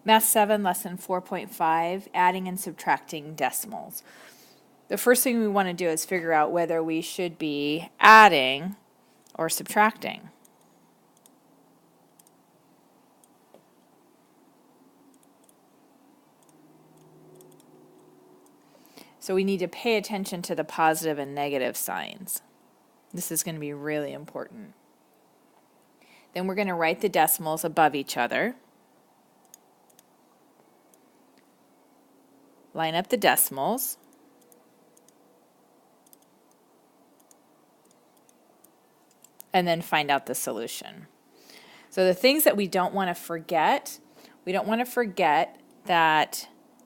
Math 7, Lesson 4.5, Adding and Subtracting Decimals. The first thing we want to do is figure out whether we should be adding or subtracting. So we need to pay attention to the positive and negative signs. This is going to be really important. Then we're going to write the decimals above each other. Line up the decimals. And then find out the solution. So the things that we don't want to forget that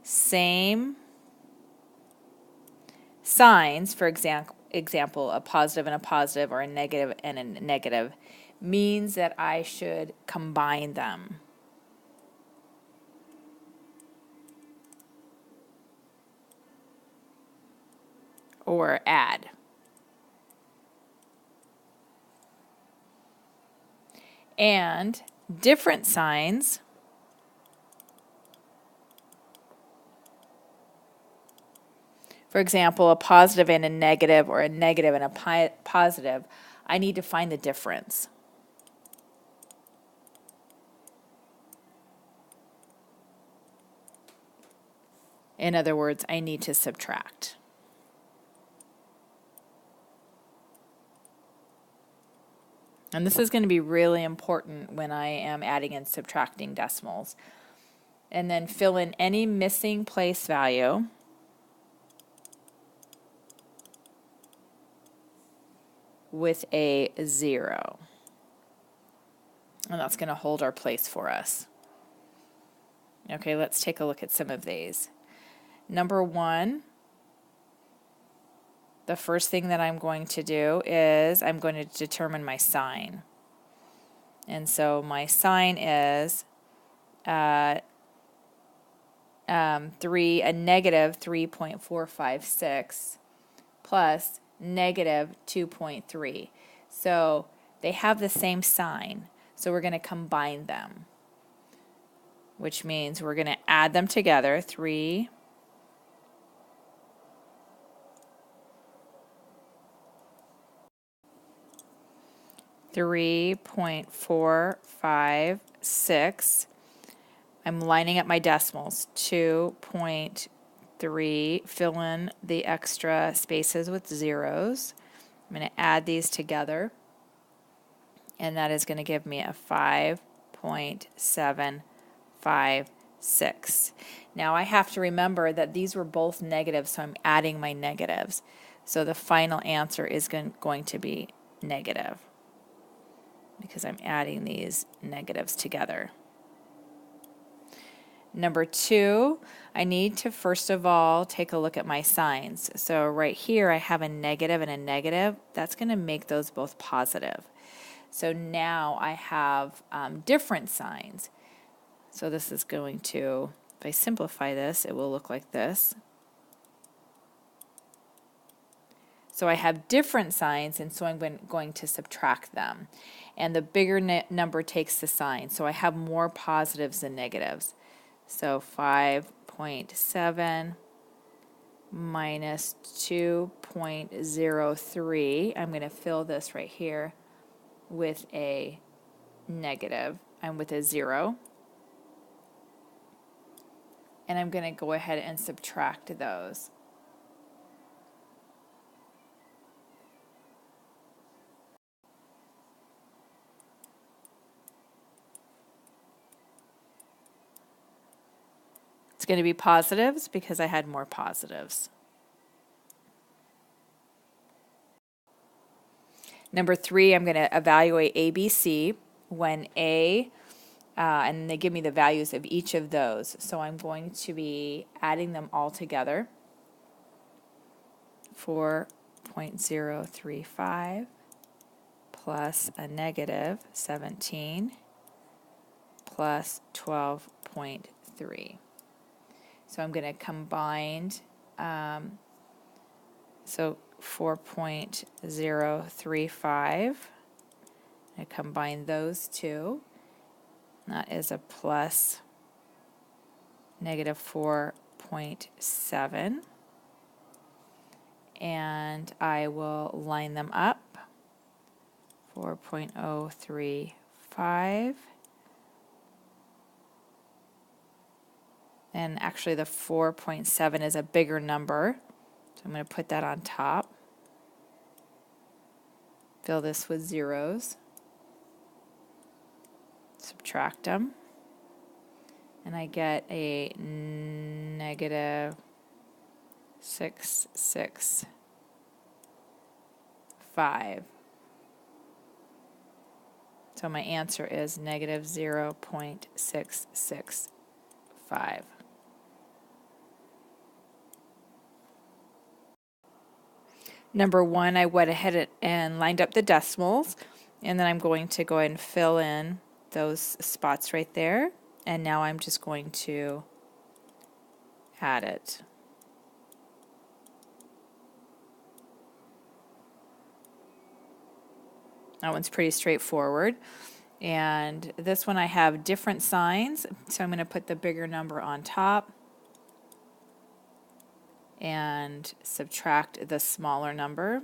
same signs, for example, a positive and a positive or a negative and a negative, means that I should combine them. Or add. And different signs for example, a positive and a negative or a negative and a positive, I need to find the difference. In other words, I need to subtract. And this is going to be really important when I am adding and subtracting decimals. And then fill in any missing place value with a 0. And that's going to hold our place for us. Okay, let's take a look at some of these. Number 1, the first thing that I'm going to do is I'm going to determine my sign. And so my sign is a negative 3.456 plus negative 2.3. So they have the same sign. So we're going to combine them, which means we're going to add them together. 3.456. I'm lining up my decimals. 2.3, fill in the extra spaces with zeros. I'm going to add these together, and that is going to give me a 5.756. Now I have to remember that these were both negatives, so I'm adding my negatives. So the final answer is going to be negative, because I'm adding these negatives together. Number 2, I need to first of all take a look at my signs. So right here I have a negative and a negative. That's going to make those both positive. So now I have different signs. So this is going to, if I simplify this, it will look like this. So I have different signs, and so I'm going to subtract them. And the bigger number takes the sign. So I have more positives than negatives. So 5.7 minus 2.03. I'm going to fill this right here with a negative and with a 0. And I'm going to go ahead and subtract those. It's going to be positives because I had more positives. Number 3, I'm going to evaluate ABC when A, and they give me the values of each of those. So I'm going to be adding them all together. 4.035 plus a negative 17 plus 12.3. So I'm going to combine, so 4.035, I combine those two. That is a plus negative 4.7. And I will line them up. 4.035. And actually the 4.7 is a bigger number, so I'm going to put that on top. Fill this with zeros. Subtract them. And I get a negative 665. So my answer is negative 0.665. Number 1, I went ahead and lined up the decimals, and then I'm going to go ahead and fill in those spots right there, and now I'm just going to add it. That one's pretty straightforward. And this one I have different signs, so I'm going to put the bigger number on top and subtract the smaller number.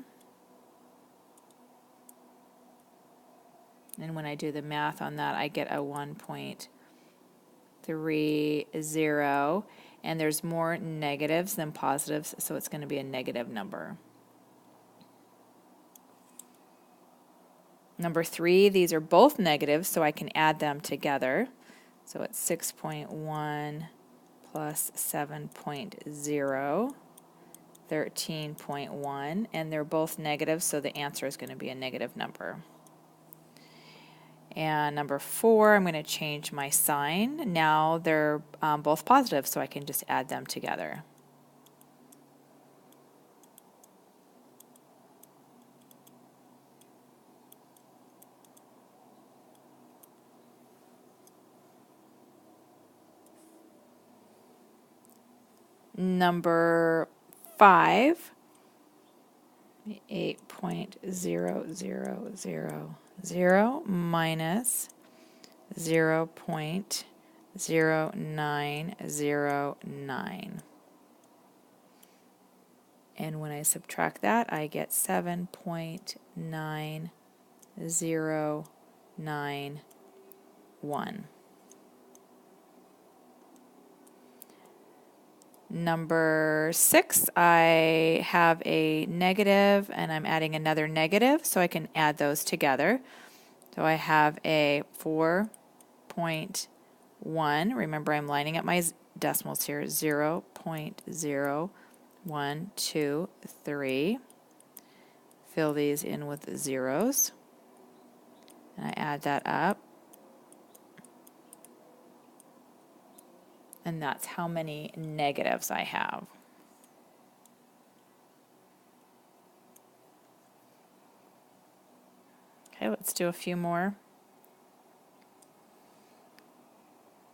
And when I do the math on that, I get a 1.30, and there's more negatives than positives, so it's going to be a negative number. Number 3, these are both negatives, so I can add them together. So it's 6.1 plus 7.0. 13.1, and they're both negative, so the answer is going to be a negative number. And number 4, I'm going to change my sign. Now they're both positive, so I can just add them together. Number 5, 8.0000 minus 0.0909. And when I subtract that, I get 7.9091. Number 6, I have a negative and I'm adding another negative, so I can add those together. So I have a 4.1. Remember, I'm lining up my decimals here. 0.0123. Fill these in with zeros. And I add that up. And that's how many negatives I have. Okay, let's do a few more.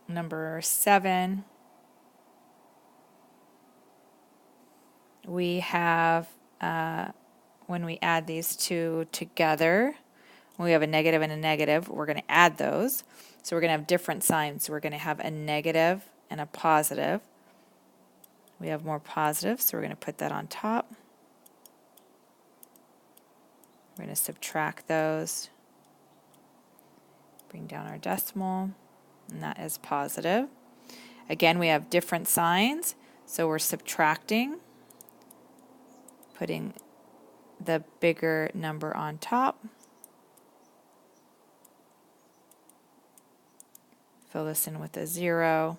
Number 7, we have, when we add these two together, we have a negative and a negative, we're going to add those. So we're going to have different signs. We're going to have a negative and a positive. We have more positives, so we're going to put that on top. We're going to subtract those, bring down our decimal, and that is positive. Again, we have different signs, so we're subtracting, putting the bigger number on top. Fill this in with a 0.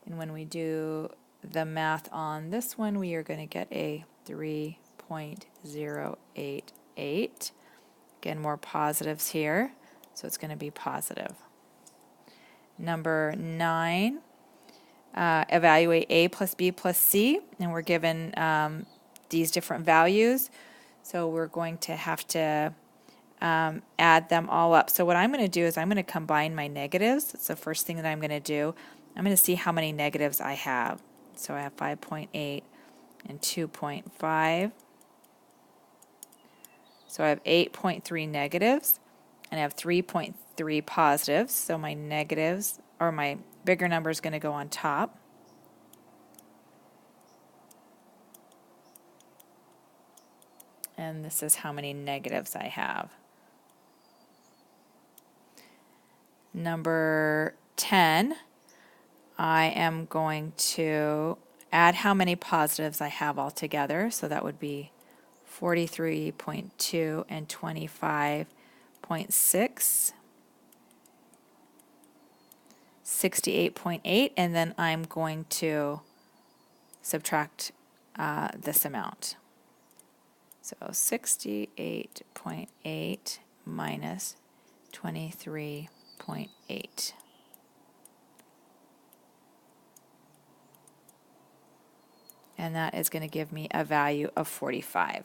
And when we do the math on this one, we are going to get a 3.088. Again, more positives here, so it's going to be positive. Number 9, evaluate A plus B plus C, and we're given these different values, so we're going to have to add them all up. So what I'm going to do is I'm going to combine my negatives. That's the first thing that I'm going to do. I'm going to see how many negatives I have. So I have 5.8 and 2.5. So I have 8.3 negatives, and I have 3.3 positives. So my negatives, or my bigger number, is going to go on top. and this is how many negatives I have. Number 10, I am going to add how many positives I have altogether. So that would be 43.2 and 25.6. 68.8, and then I'm going to subtract this amount. So 68.8 minus 23.8. And that is going to give me a value of 45.